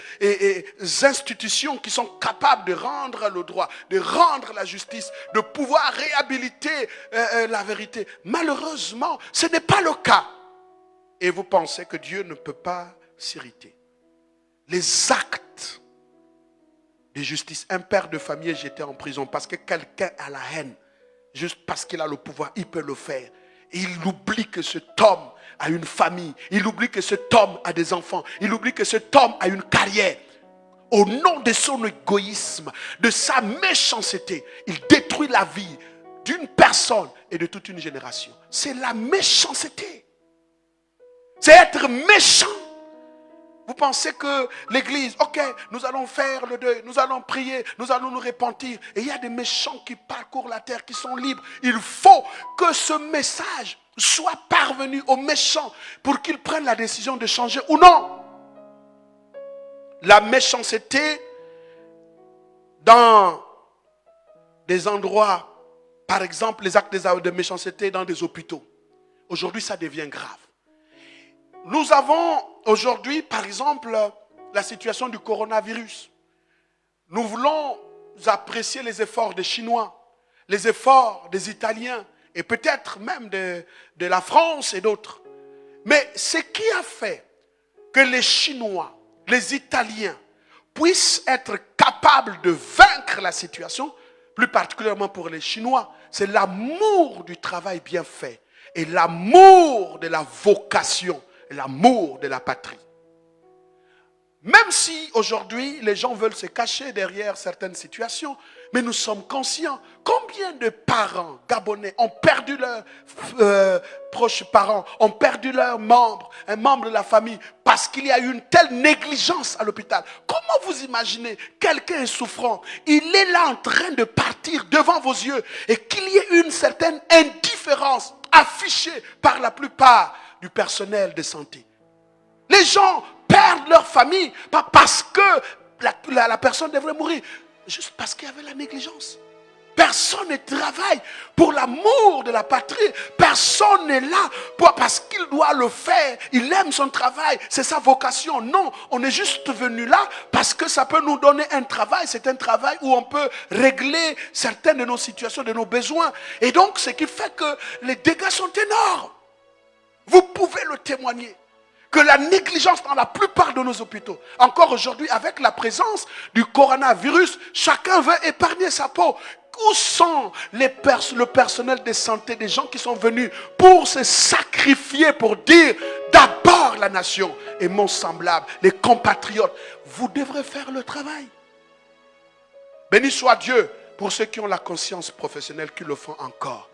institutions qui sont capables de rendre le droit, de rendre la justice, de pouvoir réhabiliter la vérité. Malheureusement, ce n'est pas le cas. Et vous pensez que Dieu ne peut pas s'irriter. Les actes de justice, un père de famille est jeté en prison parce que quelqu'un a la haine, juste parce qu'il a le pouvoir, il peut le faire. Et il oublie que cet homme a une famille. Il oublie que cet homme a des enfants. Il oublie que cet homme a une carrière. Au nom de son égoïsme, de sa méchanceté, il détruit la vie d'une personne et de toute une génération. C'est la méchanceté. C'est être méchant. Vous pensez que l'église, ok, nous allons faire le deuil, nous allons prier, nous allons nous repentir. Et il y a des méchants qui parcourent la terre, qui sont libres. Il faut que ce message soit parvenu aux méchants pour qu'ils prennent la décision de changer ou non. La méchanceté dans des endroits, par exemple les actes de méchanceté dans des hôpitaux. Aujourd'hui, ça devient grave. Nous avons aujourd'hui, par exemple, la situation du coronavirus. Nous voulons apprécier les efforts des Chinois, les efforts des Italiens et peut-être même de la France et d'autres. Mais ce qui a fait que les Chinois, les Italiens puissent être capables de vaincre la situation, plus particulièrement pour les Chinois, c'est l'amour du travail bien fait et l'amour de la vocation. L'amour de la patrie. Même si aujourd'hui les gens veulent se cacher derrière certaines situations, mais nous sommes conscients combien de parents gabonais ont perdu leurs proches parents, ont perdu leurs membres, un membre de la famille, parce qu'il y a eu une telle négligence à l'hôpital. Comment vous imaginez quelqu'un est souffrant, il est là en train de partir devant vos yeux et qu'il y ait une certaine indifférence affichée par la plupart du personnel de santé. Les gens perdent leur famille, pas parce que la personne devrait mourir, juste parce qu'il y avait la négligence. Personne ne travaille pour l'amour de la patrie. Personne n'est là parce qu'il doit le faire. Il aime son travail, c'est sa vocation. Non, on est juste venu là parce que ça peut nous donner un travail. C'est un travail où on peut régler certaines de nos situations, de nos besoins. Et donc, ce qui fait que les dégâts sont énormes. Vous pouvez le témoigner, que la négligence dans la plupart de nos hôpitaux, encore aujourd'hui avec la présence du coronavirus, chacun veut épargner sa peau. Où sont le personnel de santé, des gens qui sont venus pour se sacrifier, pour dire d'abord la nation et mon semblable, les compatriotes, vous devrez faire le travail. Béni soit Dieu pour ceux qui ont la conscience professionnelle, qui le font encore.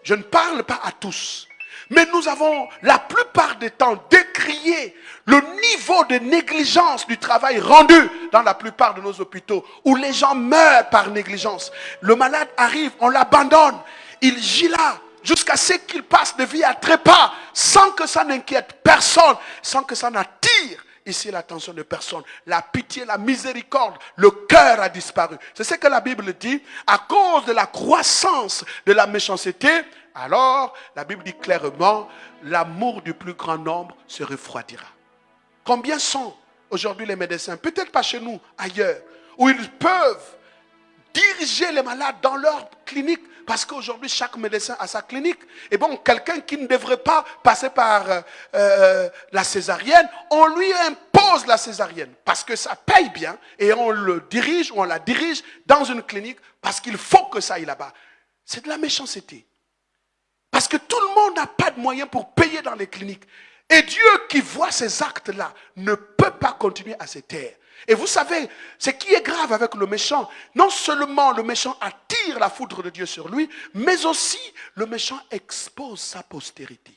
Je ne parle pas à tous. Mais nous avons la plupart du temps décrié le niveau de négligence du travail rendu dans la plupart de nos hôpitaux où les gens meurent par négligence. Le malade arrive, on l'abandonne, il gît là jusqu'à ce qu'il passe de vie à trépas sans que ça n'inquiète personne, sans que ça n'attire ici l'attention de personne. La pitié, la miséricorde, le cœur a disparu. C'est ce que la Bible dit. À cause de la croissance de la méchanceté, alors la Bible dit clairement, l'amour du plus grand nombre se refroidira. Combien sont aujourd'hui les médecins, peut-être pas chez nous, ailleurs, où ils peuvent diriger les malades dans leur clinique, parce qu'aujourd'hui chaque médecin a sa clinique. Et bon, quelqu'un qui ne devrait pas passer par la césarienne, on lui impose la césarienne parce que ça paye bien et on le dirige ou on la dirige dans une clinique parce qu'il faut que ça aille là-bas. C'est de la méchanceté. Parce que tout le monde n'a pas de moyens pour payer dans les cliniques. Et Dieu qui voit ces actes-là ne peut pas continuer à se taire. Et vous savez, ce qui est grave avec le méchant, non seulement le méchant attire la foudre de Dieu sur lui, mais aussi le méchant expose sa postérité.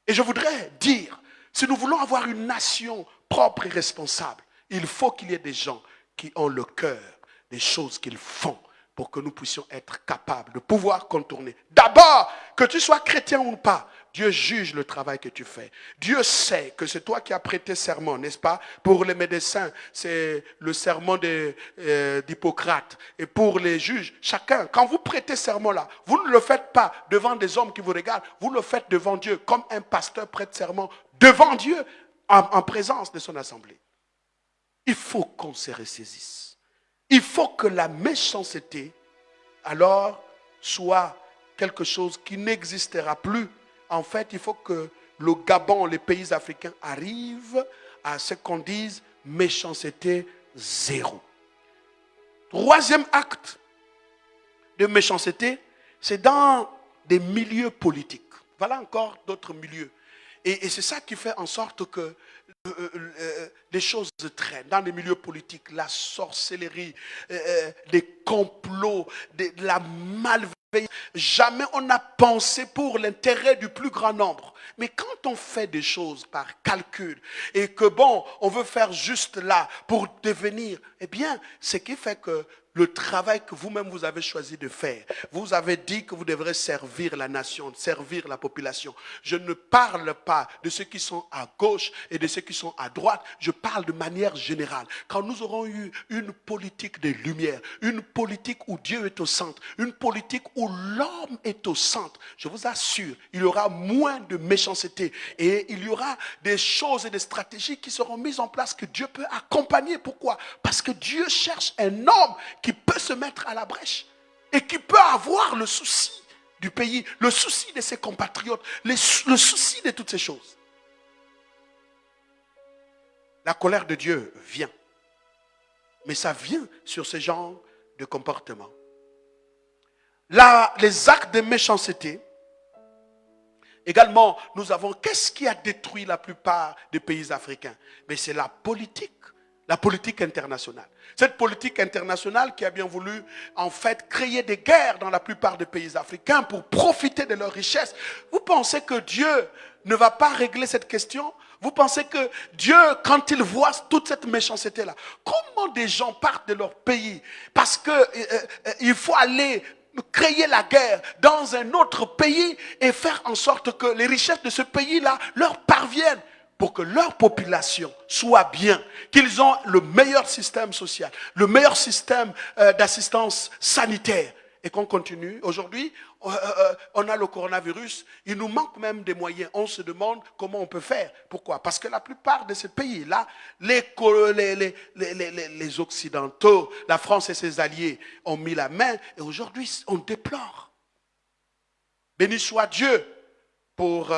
Et je voudrais dire, si nous voulons avoir une nation propre et responsable, il faut qu'il y ait des gens qui ont le cœur des choses qu'ils font pour que nous puissions être capables de pouvoir contourner. D'abord, que tu sois chrétien ou pas, Dieu juge le travail que tu fais. Dieu sait que c'est toi qui as prêté serment, n'est-ce pas? Pour les médecins, c'est le serment d'Hippocrate. Et pour les juges, chacun, quand vous prêtez serment là, vous ne le faites pas devant des hommes qui vous regardent, vous le faites devant Dieu, comme un pasteur prête serment devant Dieu, en présence de son assemblée. Il faut qu'on se ressaisisse. Il faut que la méchanceté, alors, soit quelque chose qui n'existera plus. En fait, il faut que le Gabon, les pays africains arrivent à ce qu'on dise méchanceté zéro. Troisième acte de méchanceté, c'est dans des milieux politiques. Voilà encore d'autres milieux. Et c'est ça qui fait en sorte que les choses traînent dans les milieux politiques, la sorcellerie, des complots, de la malveillance. Jamais on n'a pensé pour l'intérêt du plus grand nombre. Mais quand on fait des choses par calcul et que bon, on veut faire juste là pour devenir, eh bien, ce qui fait que le travail que vous-même vous avez choisi de faire, vous avez dit que vous devrez servir la nation, servir la population. Je ne parle pas de ceux qui sont à gauche et de ceux qui sont à droite, je parle de manière générale. Quand nous aurons eu une politique de lumière, une politique où Dieu est au centre, une politique où l'homme est au centre, je vous assure, il y aura moins de méchanceté et il y aura des choses et des stratégies qui seront mises en place que Dieu peut accompagner. Pourquoi? Parce que Dieu cherche un homme qui peut se mettre à la brèche et qui peut avoir le souci du pays, le souci de ses compatriotes, le souci de toutes ces choses. La colère de Dieu vient, mais ça vient sur ce genre de comportement. Là, les actes de méchanceté, également, nous avons, qu'est-ce qui a détruit la plupart des pays africains? Mais c'est la politique internationale. Cette politique internationale qui a bien voulu, en fait, créer des guerres dans la plupart des pays africains pour profiter de leurs richesses. Vous pensez que Dieu ne va pas régler cette question? Vous pensez que Dieu, quand il voit toute cette méchanceté-là, comment des gens partent de leur pays parce que il faut aller créer la guerre dans un autre pays et faire en sorte que les richesses de ce pays-là leur parviennent pour que leur population soit bien, qu'ils ont le meilleur système social, le meilleur système d'assistance sanitaire. Et qu'on continue. Aujourd'hui, on a le coronavirus, il nous manque même des moyens. On se demande comment on peut faire. Pourquoi? Parce que la plupart de ces pays-là, les Occidentaux, la France et ses alliés ont mis la main et aujourd'hui, on déplore. Béni soit Dieu pour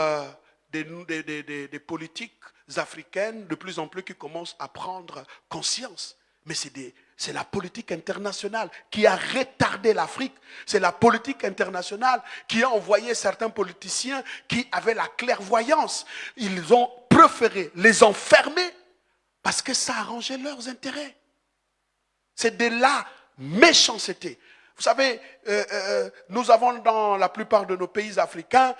des politiques africaines de plus en plus qui commencent à prendre conscience. Mais c'est la politique internationale qui a retardé l'Afrique. C'est la politique internationale qui a envoyé certains politiciens qui avaient la clairvoyance. Ils ont préféré les enfermer parce que ça arrangeait leurs intérêts. C'est de la méchanceté. Vous savez, nous avons dans la plupart de nos pays africains,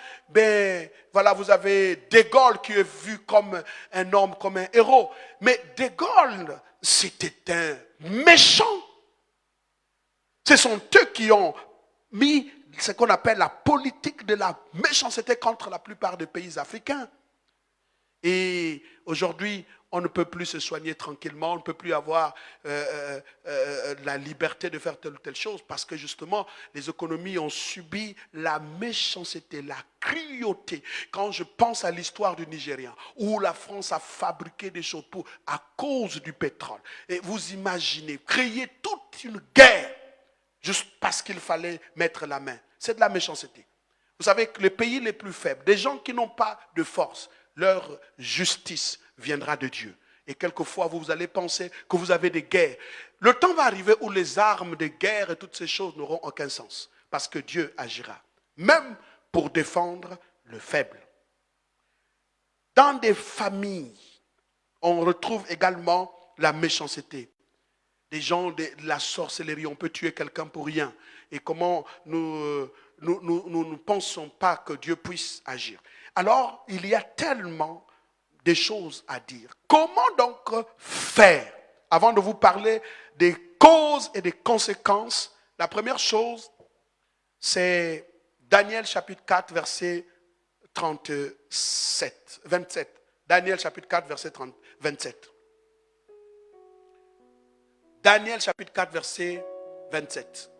voilà, vous avez De Gaulle qui est vu comme un homme, comme un héros. Mais De Gaulle, c'était un méchant. Ce sont eux qui ont mis ce qu'on appelle la politique de la méchanceté contre la plupart des pays africains. Et aujourd'hui, on ne peut plus se soigner tranquillement, on ne peut plus avoir la liberté de faire telle ou telle chose parce que justement, les économies ont subi la méchanceté, la cruauté. Quand je pense à l'histoire du Nigeria, où la France a fabriqué des choses à cause du pétrole, et vous imaginez, créer toute une guerre juste parce qu'il fallait mettre la main. C'est de la méchanceté. Vous savez que les pays les plus faibles, des gens qui n'ont pas de force, leur justice viendra de Dieu. Et quelquefois, vous allez penser que vous avez des guerres. Le temps va arriver où les armes de guerre et toutes ces choses n'auront aucun sens. Parce que Dieu agira. Même pour défendre le faible. Dans des familles, on retrouve également la méchanceté. Des gens de la sorcellerie, on peut tuer quelqu'un pour rien. Et comment nous ne pensons pas que Dieu puisse agir. Alors, il y a tellement de choses à dire. Comment donc faire? Avant de vous parler des causes et des conséquences, la première chose, c'est Daniel chapitre 4, verset 27. Daniel chapitre 4, verset 27. Daniel chapitre 4, verset 27.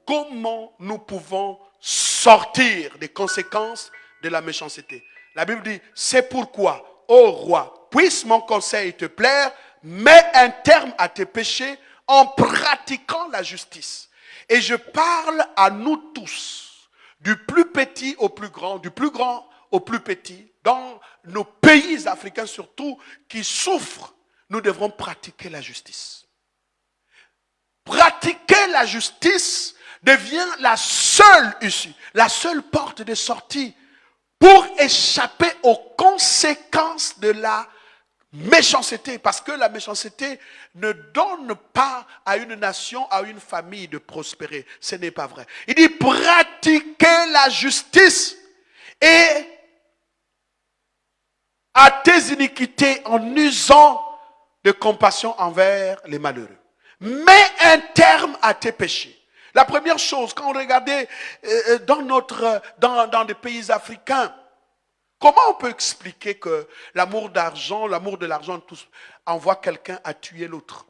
Comment nous pouvons sortir des conséquences de la méchanceté? La Bible dit, c'est pourquoi, ô roi, puisse mon conseil te plaire, mets un terme à tes péchés en pratiquant la justice. Et je parle à nous tous, du plus petit au plus grand, du plus grand au plus petit, dans nos pays africains surtout, qui souffrent, nous devrons pratiquer la justice. Pratiquer la justice devient la seule issue, la seule porte de sortie pour échapper aux conséquences de la méchanceté. Parce que la méchanceté ne donne pas à une nation, à une famille de prospérer. Ce n'est pas vrai. Il dit pratiquer la justice et à tes iniquités en usant de compassion envers les malheureux. Mets un terme à tes péchés. La première chose, quand on regardait dans des pays africains, comment on peut expliquer que l'amour de l'argent envoie quelqu'un à tuer l'autre?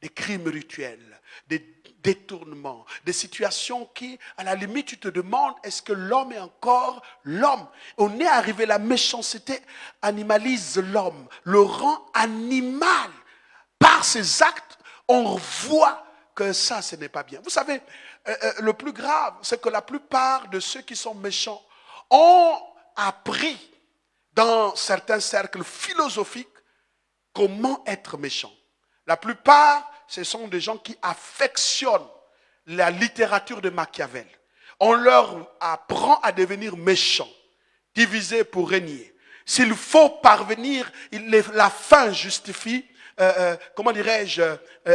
Des crimes rituels, des détournements, des situations qui, à la limite, tu te demandes, est-ce que l'homme est encore l'homme? On est arrivé, la méchanceté animalise l'homme, le rend animal. Par ses actes, on voit que ça, ce n'est pas bien. Vous savez, le plus grave, c'est que la plupart de ceux qui sont méchants ont appris dans certains cercles philosophiques comment être méchant. La plupart, ce sont des gens qui affectionnent la littérature de Machiavel. On leur apprend à devenir méchants, diviser pour régner. S'il faut parvenir, la fin justifie,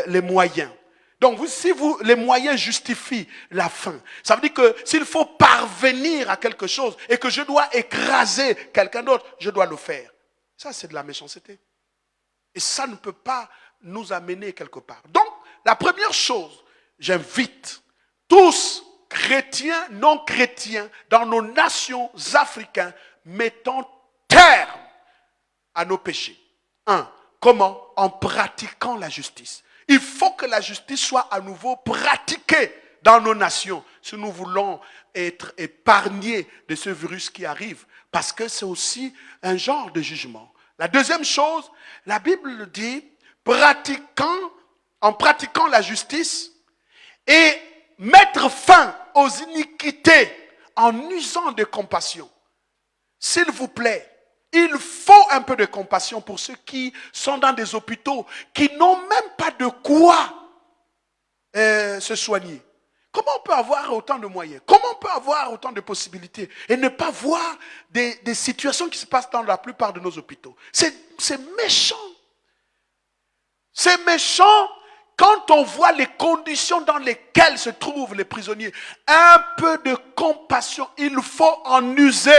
les moyens. Donc, les moyens justifient la fin. Ça veut dire que s'il faut parvenir à quelque chose et que je dois écraser quelqu'un d'autre, je dois le faire. Ça, c'est de la méchanceté. Et ça ne peut pas nous amener quelque part. Donc, la première chose, j'invite tous, chrétiens, non chrétiens, dans nos nations africaines, mettons terme à nos péchés. Comment? En pratiquant la justice. Il faut que la justice soit à nouveau pratiquée dans nos nations si nous voulons être épargnés de ce virus qui arrive. Parce que c'est aussi un genre de jugement. La deuxième chose, la Bible dit, en pratiquant la justice et mettre fin aux iniquités en usant de compassion. S'il vous plaît, il faut un peu de compassion pour ceux qui sont dans des hôpitaux, qui n'ont même pas de quoi se soigner. Comment on peut avoir autant de moyens? Comment on peut avoir autant de possibilités et ne pas voir des situations qui se passent dans la plupart de nos hôpitaux? C'est méchant. C'est méchant quand on voit les conditions dans lesquelles se trouvent les prisonniers. Un peu de compassion, il faut en user.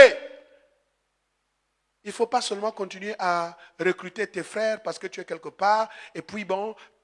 Il ne faut pas seulement continuer à recruter tes frères parce que tu es quelque part. Et puis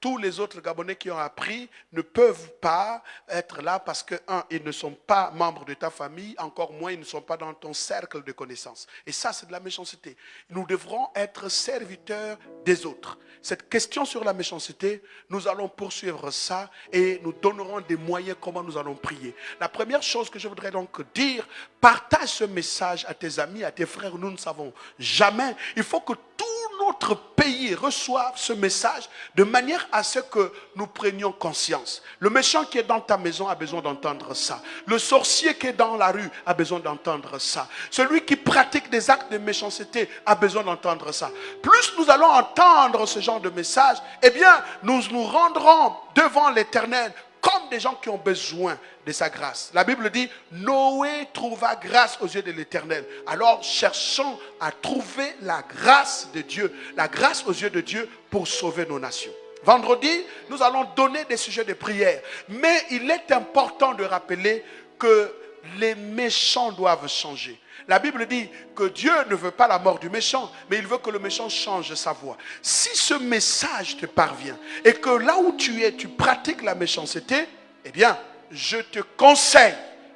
tous les autres Gabonais qui ont appris ne peuvent pas être là parce que, ils ne sont pas membres de ta famille, encore moins ils ne sont pas dans ton cercle de connaissances. Et ça, c'est de la méchanceté. Nous devrons être serviteurs des autres. Cette question sur la méchanceté, nous allons poursuivre ça et nous donnerons des moyens comment nous allons prier. La première chose que je voudrais donc dire, partage ce message à tes amis, à tes frères, nous ne savons jamais. Il faut que tout notre pays reçoive ce message de manière à ce que nous prenions conscience. Le méchant qui est dans ta maison a besoin d'entendre ça. Le sorcier qui est dans la rue a besoin d'entendre ça. Celui qui pratique des actes de méchanceté a besoin d'entendre ça. Plus nous allons entendre ce genre de message, eh bien, nous nous rendrons devant l'Éternel comme des gens qui ont besoin de sa grâce. La Bible dit, Noé trouva grâce aux yeux de l'Éternel. Alors cherchons à trouver la grâce de Dieu, la grâce aux yeux de Dieu pour sauver nos nations. Vendredi, nous allons donner des sujets de prière. Mais il est important de rappeler que les méchants doivent changer. La Bible dit que Dieu ne veut pas la mort du méchant, mais il veut que le méchant change sa voie. Si ce message te parvient et que là où tu es, tu pratiques la méchanceté, eh bien, je te conseille,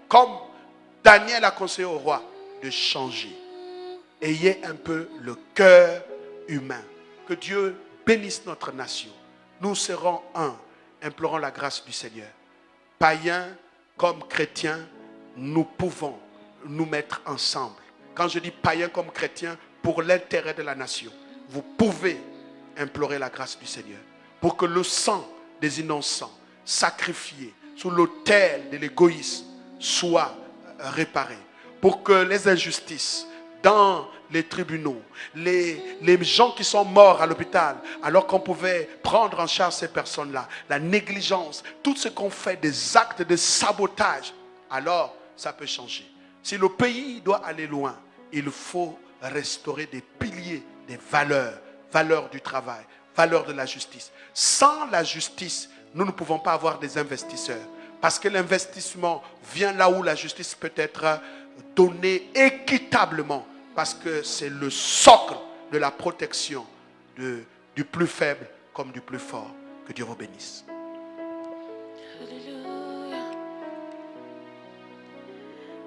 comme Daniel a conseillé au roi, de changer. Ayez un peu le cœur humain. Que Dieu bénisse notre nation. Nous serons un, implorons la grâce du Seigneur. Païens comme chrétiens, nous pouvons nous mettre ensemble. Quand je dis païens comme chrétiens, pour l'intérêt de la nation, vous pouvez implorer la grâce du Seigneur pour que le sang des innocents sacrifié sous l'autel de l'égoïsme soit réparé. Pour que les injustices dans les tribunaux, les gens qui sont morts à l'hôpital, alors qu'on pouvait prendre en charge ces personnes-là, la négligence, tout ce qu'on fait, des actes de sabotage, alors ça peut changer. Si le pays doit aller loin, il faut restaurer des piliers, des valeurs, valeurs du travail, valeurs de la justice. Sans la justice, nous ne pouvons pas avoir des investisseurs. Parce que l'investissement vient là où la justice peut être donnée équitablement. Parce que c'est le socle de la protection du plus faible comme du plus fort. Que Dieu vous bénisse. Alléluia.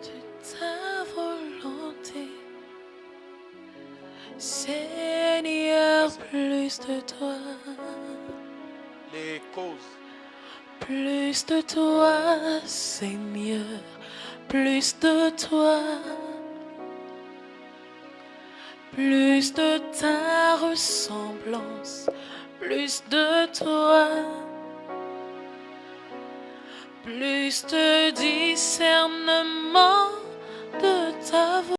De ta volonté, Seigneur, plus de toi. Les causes. Plus de toi, Seigneur, plus de toi. Plus de ta ressemblance, plus de toi. Plus de discernement de ta voix.